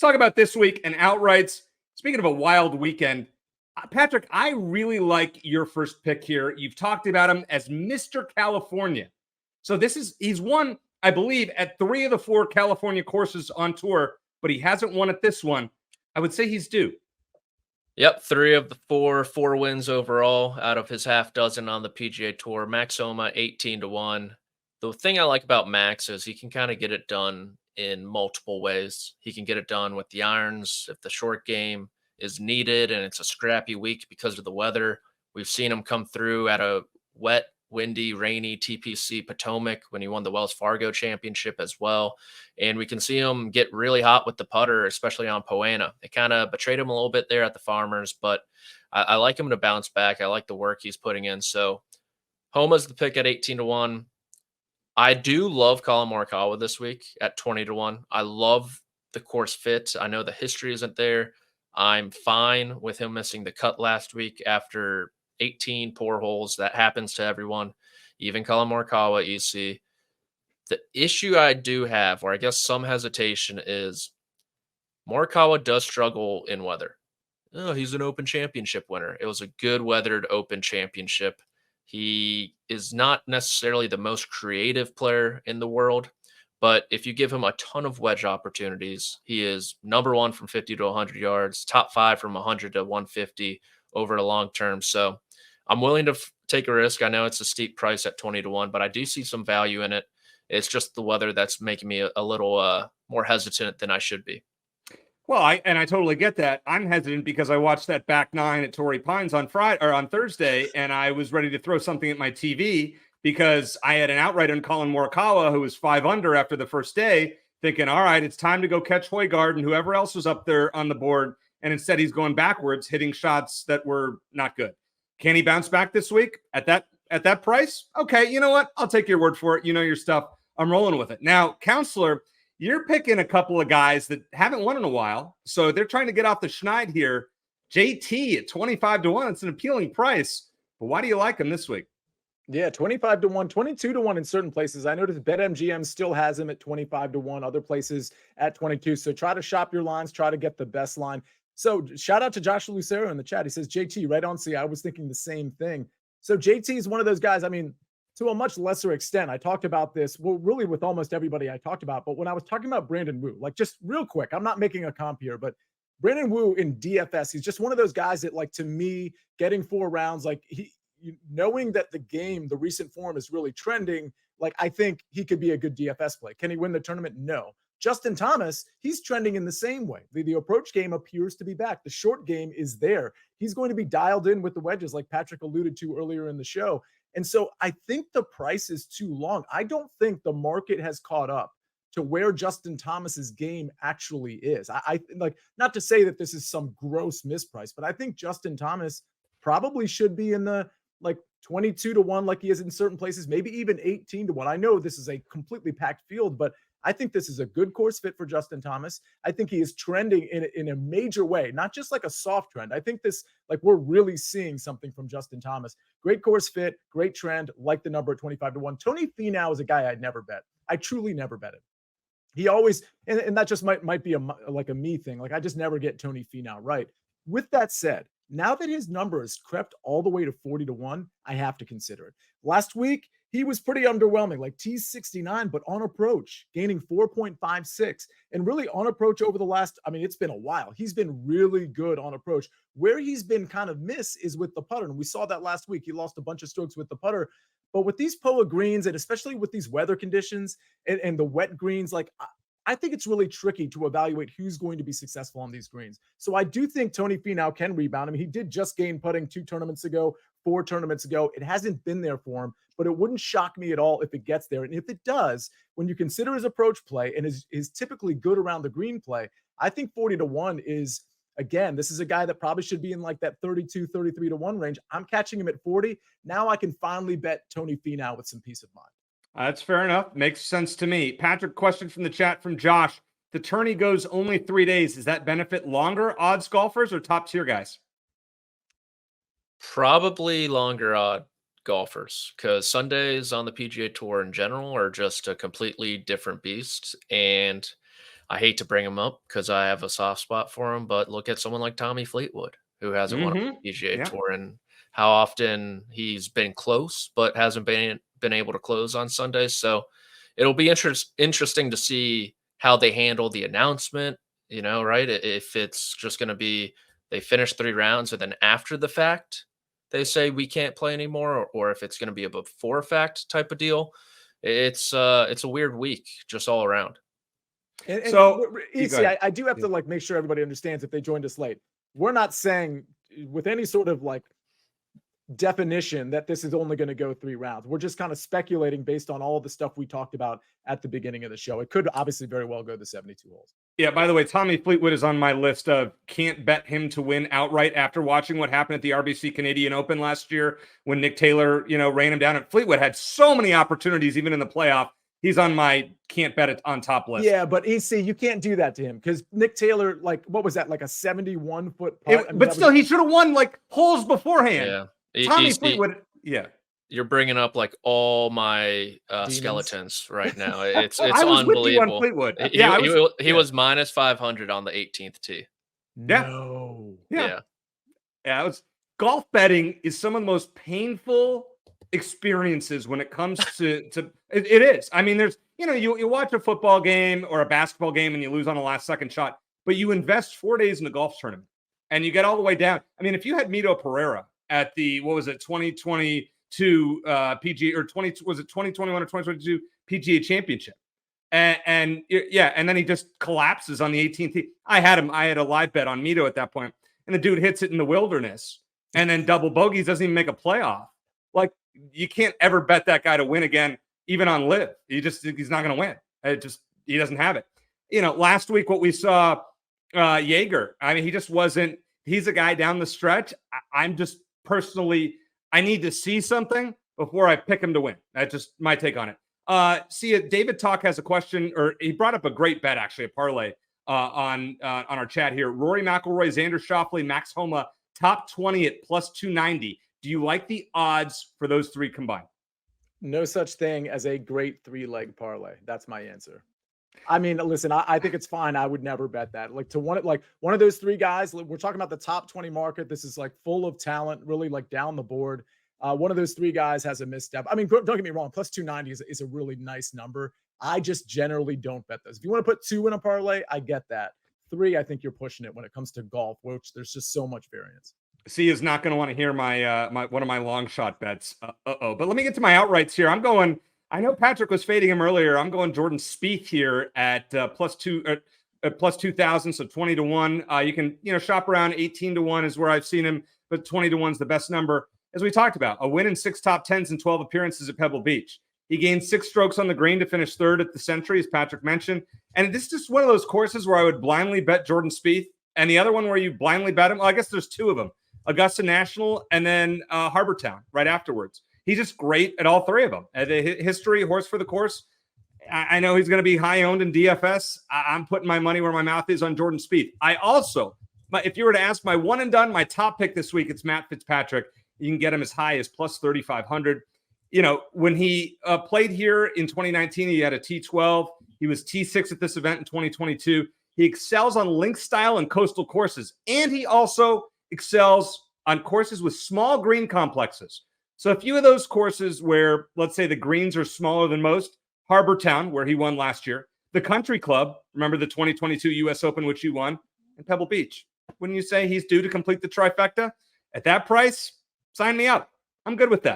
Let's talk about this week and outrights. Speaking of a wild weekend, Patrick, I really like your first pick here. You've talked about him as Mr. California. So he's won, I believe, at 3 of the 4 California courses on tour, but he hasn't won at this one. I would say he's due. Yep, 3 of the 4 wins overall out of his half dozen on the PGA Tour. Max Homa, 18-1. The thing I like about Max is he can kind of get it done in multiple ways. He can get it done with the irons if the short game is needed and it's a scrappy week because of the weather. We've seen him come through at a wet, windy, rainy TPC Potomac when he won the Wells Fargo Championship as well. And we can see him get really hot with the putter, especially on Poana. It kind of betrayed him a little bit there at the Farmers, but I like him to bounce back. I like the work he's putting in. So Homa's the pick at 18-1. I do love Colin Morikawa this week at 20-1. I love the course fit. I know the history isn't there. I'm fine with him missing the cut last week after 18 poor holes. That happens to everyone, even Colin Morikawa, EC. The issue I do have, or I guess some hesitation, is Morikawa does struggle in weather. Oh, he's an Open Championship winner. It was a good weathered Open Championship. He is not necessarily the most creative player in the world, but if you give him a ton of wedge opportunities, he is number 1 from 50 to 100 yards, top 5 from 100 to 150 over the long term. So I'm willing to take a risk. I know it's a steep price at 20-1, but I do see some value in it. It's just the weather that's making me a little more hesitant than I should be. Well, I totally get that. I'm hesitant because I watched that back 9 at Torrey Pines on Thursday, and I was ready to throw something at my TV because I had an outright on Colin Morikawa, who was 5 under after the first day, thinking, all right, it's time to go catch Højgaard and whoever else was up there on the board. And instead, he's going backwards, hitting shots that were not good. Can he bounce back this week at that price? Okay, you know what? I'll take your word for it. You know your stuff. I'm rolling with it. Now, Counselor, you're picking a couple of guys that haven't won in a while, so they're trying to get off the schneid here. JT at 25-1. It's an appealing price, but why do you like him this week? Yeah, 25-1, 22-1 in certain places. I noticed BetMGM still has him at 25-1, other places at 22. So try to shop your lines, try to get the best line. So shout out to Josh Lucero in the chat. He says, JT, right on. See, I was thinking the same thing. So JT is one of those guys, I mean, to a much lesser extent. I talked about this, well, really with almost everybody I talked about. But when I was talking about Brandon Wu, like just real quick, I'm not making a comp here, but Brandon Wu in DFS, he's just one of those guys that, like, to me, getting 4 rounds, like knowing that the recent form is really trending, like I think he could be a good DFS play. Can he win the tournament? No. Justin Thomas, he's trending in the same way. The approach game appears to be back. The short game is there. He's going to be dialed in with the wedges, like Patrick alluded to earlier in the show. And so I think the price is too long. I don't think the market has caught up to where Justin Thomas's game actually is. I like, not to say that this is some gross misprice, but I think Justin Thomas probably should be in the like 22-1, like he is in certain places, maybe even 18-1. I know this is a completely packed field, but I think this is a good course fit for Justin Thomas. I think he is trending in a major way, not just like a soft trend. I think this, like, we're really seeing something from Justin Thomas. Great course fit, great trend, like the number at 25-1. Tony Finau is a guy I'd never bet. I truly never bet him. He always, and that just might be a me thing. Like, I just never get Tony Finau right. With that said, now that his number has crept all the way to 40-1, I have to consider it. Last week, he was pretty underwhelming, like T69, but on approach, gaining 4.56. And really on approach over the last, I mean, it's been a while. He's been really good on approach. Where he's been kind of miss is with the putter. And we saw that last week. He lost a bunch of strokes with the putter. But with these POA greens, and especially with these weather conditions and the wet greens, like I think it's really tricky to evaluate who's going to be successful on these greens. So I do think Tony Finau can rebound. I mean, he did just gain putting 4 tournaments ago. It hasn't been there for him, but it wouldn't shock me at all if it gets there. And if it does, when you consider his approach play and is typically good around the green play, I think 40-1 is, again, this is a guy that probably should be in like that 33-1 range. I'm catching him at 40. Now I can finally bet Tony Finau with some peace of mind. That's fair enough. Makes sense to me. Patrick, question from the chat from Josh. The tourney goes only 3 days. Does that benefit longer odds golfers or top tier guys? Probably longer odd golfers, because Sundays on the PGA Tour in general are just a completely different beast. And I hate to bring him up because I have a soft spot for him, but look at someone like Tommy Fleetwood, who hasn't won a PGA Yeah. Tour, and how often he's been close, but hasn't been able to close on Sundays. So it'll be interesting to see how they handle the announcement, right? If it's just going to be they finish 3 rounds and then after the fact, they say we can't play anymore, or if it's going to be a before fact type of deal. It's a weird week just all around. And So EC, I do have to like make sure everybody understands if they joined us late. We're not saying with any sort of like definition that this is only going to go 3 rounds. We're just kind of speculating based on all the stuff we talked about at the beginning of the show. It could obviously very well go the 72 holes. Yeah, by the way, Tommy Fleetwood is on my list of can't bet him to win outright after watching what happened at the RBC Canadian Open last year when Nick Taylor, ran him down. And Fleetwood had so many opportunities even in the playoff. He's on my can't bet it on top list. Yeah, but EC, you can't do that to him because Nick Taylor, like, what was that? Like a 71-foot putt? But still, he should have won like holes beforehand. Yeah. Tommy Fleetwood, You're bringing up like all my skeletons right now. It's I was unbelievable. With you on Fleetwood. He was minus 500 on the 18th tee. Yeah. No. Yeah. It was golf betting is some of the most painful experiences when it comes to it is. I mean, there's you watch a football game or a basketball game and you lose on a last second shot, but you invest 4 days in the golf tournament and you get all the way down. I mean, if you had Mito Pereira at the 2022 PGA or 2021 or 2022 PGA Championship, and then he just collapses on the 18th tee. I had a live bet on Mito at that point, and the dude hits it in the wilderness and then double bogeys, doesn't even make a playoff. Like, you can't ever bet that guy to win again, even on live. He's not going to win. He doesn't have it. Last week what we saw, Jaeger. I mean, he just wasn't. He's a guy down the stretch. I'm just personally, I need to see something before I pick him to win. That's just my take on it. David Talk has a question, or he brought up a great bet, actually, a parlay on our chat here. Rory McIlroy, Xander Schauffele, Max Homa, top 20 at plus 290. Do you like the odds for those 3 combined? No such thing as a great 3-leg parlay. That's my answer. I mean, listen, I think it's fine. I would never bet that. Like one of those 3 guys, we're talking about the top 20 market. This is like full of talent, really like down the board. One of those 3 guys has a misstep. I mean, don't get me wrong. Plus 290 is a really nice number. I just generally don't bet those. If you want to put 2 in a parlay, I get that. 3, I think you're pushing it when it comes to golf, which there's just so much variance. C is not going to want to hear my one of my long shot bets. But let me get to my outrights here. I'm going. I know Patrick was fading him earlier. I'm going Jordan Spieth here at plus 2,000, so 20 to 1. You can shop around 18 to 1 is where I've seen him, but 20 to 1 is the best number. As we talked about, a win in 6 top 10s and 12 appearances at Pebble Beach. He gained 6 strokes on the green to finish 3rd at the Century, as Patrick mentioned. And this is just one of those courses where I would blindly bet Jordan Spieth, and the other one where you blindly bet him. Well, I guess there's 2 of them. Augusta National, and then Harbor Town right afterwards. He's just great at all 3 of them. The history, horse for the course. I know he's going to be high owned in DFS. I'm putting my money where my mouth is on Jordan Spieth. If you were to ask my one and done, my top pick this week, it's Matt Fitzpatrick. You can get him as high as plus 3,500. When he played here in 2019, he had a T12. He was T6 at this event in 2022. He excels on link style and coastal courses, and he also excels on courses with small green complexes. So a few of those courses where, let's say, the greens are smaller than most, Harbor Town, where he won last year, the Country Club, remember the 2022 U.S. Open, which he won, and Pebble Beach. Wouldn't you say he's due to complete the trifecta? At that price, sign me up. I'm good with that.